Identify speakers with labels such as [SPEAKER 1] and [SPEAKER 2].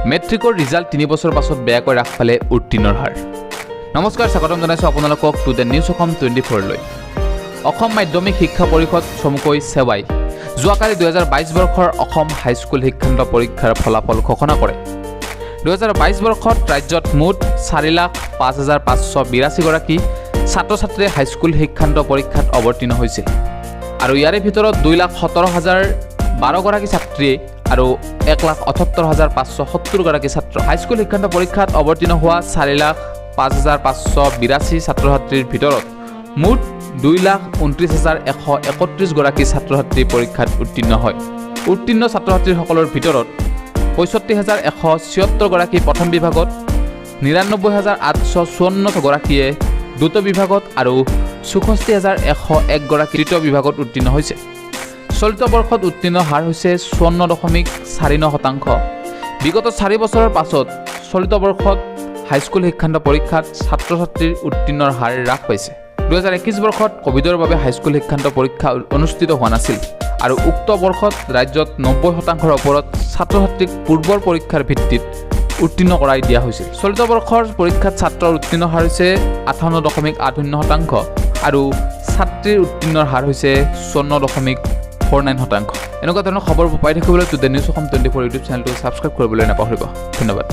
[SPEAKER 1] মেট্ৰিকৰ ৰিজাল্ট 3 বছৰ পাছত বেয়াকৈ ৰাখ পালে উত্তীৰ্ণৰ হাৰ। নমস্কাৰ, স্বাগতম জনাইছোঁ আপোনালোকক টু দ্য নিউজ অসম 24 লৈ। অসম মাধ্যমিক শিক্ষা পৰিষদ চমুকৈ সেবাই যোৱাকালি 2022 বৰ্ষৰ অসম হাইস্কুল শিক্ষান্ত পৰীক্ষাৰ ফলাফল ঘোষণা কৰে। 2022 বৰ্ষত ৰাজ্যত মুঠ 4,05,582 গৰাকী ছাত্ৰ ছাত্ৰীয়ে হাইস্কুল শিক্ষান্ত পৰীক্ষাত অৱতীৰ্ণ হৈছিল আৰু ইয়াৰে ভিতৰত 2,17,012 গৰাকী ছাত্ৰীয়ে আৰু 1,78,570 গৰাকী ছাত্ৰ হাইস্কুল শিক্ষান্ত পৰীক্ষাত অৱতীৰ্ণ হোৱা 4,05,582 ছাত্ৰ ছাত্ৰীৰ ভিতৰত মুঠ 2,29,131 গৰাকী ছাত্ৰ ছাত্ৰী পৰীক্ষাত উত্তীৰ্ণ হয়। উত্তীৰ্ণ ছাত্ৰ ছাত্ৰীসকলৰ ভিতৰত 65,176 গৰাকী প্ৰথম বিভাগত, 99,854 গৰাকীয়ে দ্বিতীয় বিভাগত আৰু 64,101 গৰাকী তৃতীয় বিভাগত উত্তীৰ্ণ হৈছে। চলিত বৰ্ষত উত্তীৰ্ণ হাৰ হৈছে 54.49%। বিগত 4 বছৰৰ পাছত চলিত বৰ্ষত হাইস্কুল শিক্ষান্ত পৰীক্ষাত ছাত্ৰ ছাত্ৰীৰ উত্তীৰ্ণৰ হাৰ হ্ৰাস পাইছে। 2021 বৰ্ষত কোভিডৰ বাবে হাইস্কুল শিক্ষান্ত পৰীক্ষা অনুষ্ঠিত হোৱা নাছিল আৰু উক্ত বৰ্ষত ৰাজ্যত 90%ৰ ওপৰত ছাত্ৰ ছাত্ৰীক পূৰ্বৰ পৰীক্ষাৰ ভিত্তিত উত্তীৰ্ণ কৰাই দিয়া হৈছিল। চলিত বৰ্ষৰ পৰীক্ষাত ছাত্ৰৰ উত্তীৰ্ণ হাৰ হৈছে 58.80% আৰু ছাত্ৰীৰ উত্তীৰ্ণৰ হাৰ হৈছে 54.49%। এনেকুৱা ধৰণৰ খবৰ পাই থাকিবলৈ to the news Assam 24 YouTube চেনেলটো ছাবস্ক্ৰাইব কৰিবলৈ নাপাহৰিব। ধন্যবাদ।